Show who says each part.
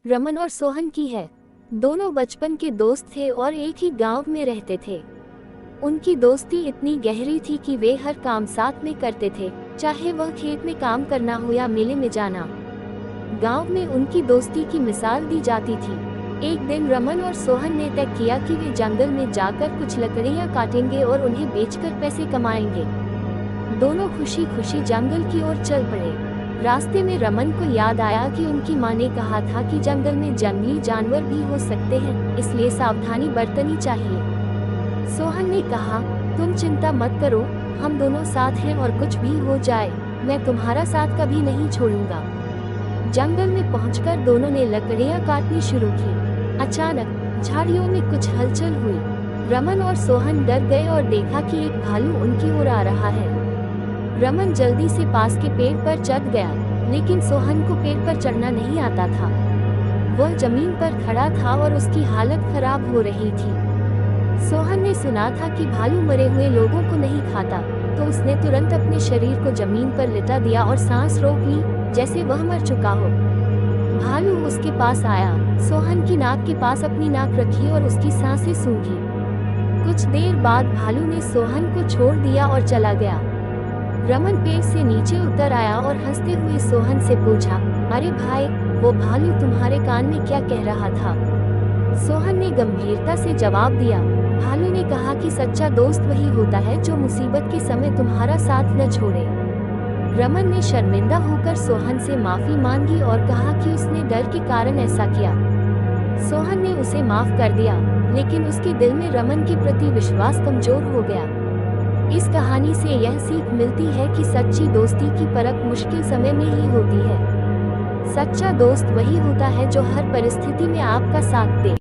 Speaker 1: रमन और सोहन की है। दोनों बचपन के दोस्त थे और एक ही गांव में रहते थे। उनकी दोस्ती इतनी गहरी थी कि वे हर काम साथ में करते थे, चाहे वह खेत में काम करना हो या मेले में जाना। गांव में उनकी दोस्ती की मिसाल दी जाती थी। एक दिन रमन और सोहन ने तय किया कि वे जंगल में जाकर कुछ लकड़ियां काटेंगे और उन्हें बेचकर पैसे कमाएंगे। दोनों खुशी खुशी जंगल की ओर चल पड़े। रास्ते में रमन को याद आया कि उनकी माँ ने कहा था कि जंगल में जंगली जानवर भी हो सकते हैं, इसलिए सावधानी बरतनी चाहिए। सोहन ने कहा, तुम चिंता मत करो, हम दोनों साथ हैं और कुछ भी हो जाए, मैं तुम्हारा साथ कभी नहीं छोड़ूंगा। जंगल में पहुंचकर दोनों ने लकड़ियां काटनी शुरू की। अचानक झाड़ियों में कुछ हलचल हुई। रमन और सोहन डर गए और देखा कि एक भालू उनकी ओर आ रहा है। रमन जल्दी से पास के पेड़ पर चढ़ गया, लेकिन सोहन को पेड़ पर चढ़ना नहीं आता था। वह जमीन पर खड़ा था और उसकी हालत खराब हो रही थी। सोहन ने सुना था कि भालू मरे हुए लोगों को नहीं खाता, तो उसने तुरंत अपने शरीर को जमीन पर लिटा दिया और सांस रोक ली, जैसे वह मर चुका हो। भालू उसके पास आया, सोहन की नाक के पास अपनी नाक रखी और उसकी सांसें सूंघी। कुछ देर बाद भालू ने सोहन को छोड़ दिया और चला गया। रमन पेड़ से नीचे उतर आया और हंसते हुए सोहन से पूछा, अरे भाई, वो भालू तुम्हारे कान में क्या कह रहा था? सोहन ने गंभीरता से जवाब दिया, भालू ने कहा कि सच्चा दोस्त वही होता है जो मुसीबत के समय तुम्हारा साथ न छोड़े। रमन ने शर्मिंदा होकर सोहन से माफी मांगी और कहा कि उसने डर के कारण ऐसा किया। सोहन ने उसे माफ कर दिया, लेकिन उसके दिल में रमन के प्रति विश्वास कमजोर हो गया। इस कहानी से यह सीख मिलती है कि सच्ची दोस्ती की परख मुश्किल समय में ही होती है। सच्चा दोस्त वही होता है जो हर परिस्थिति में आपका साथ दे।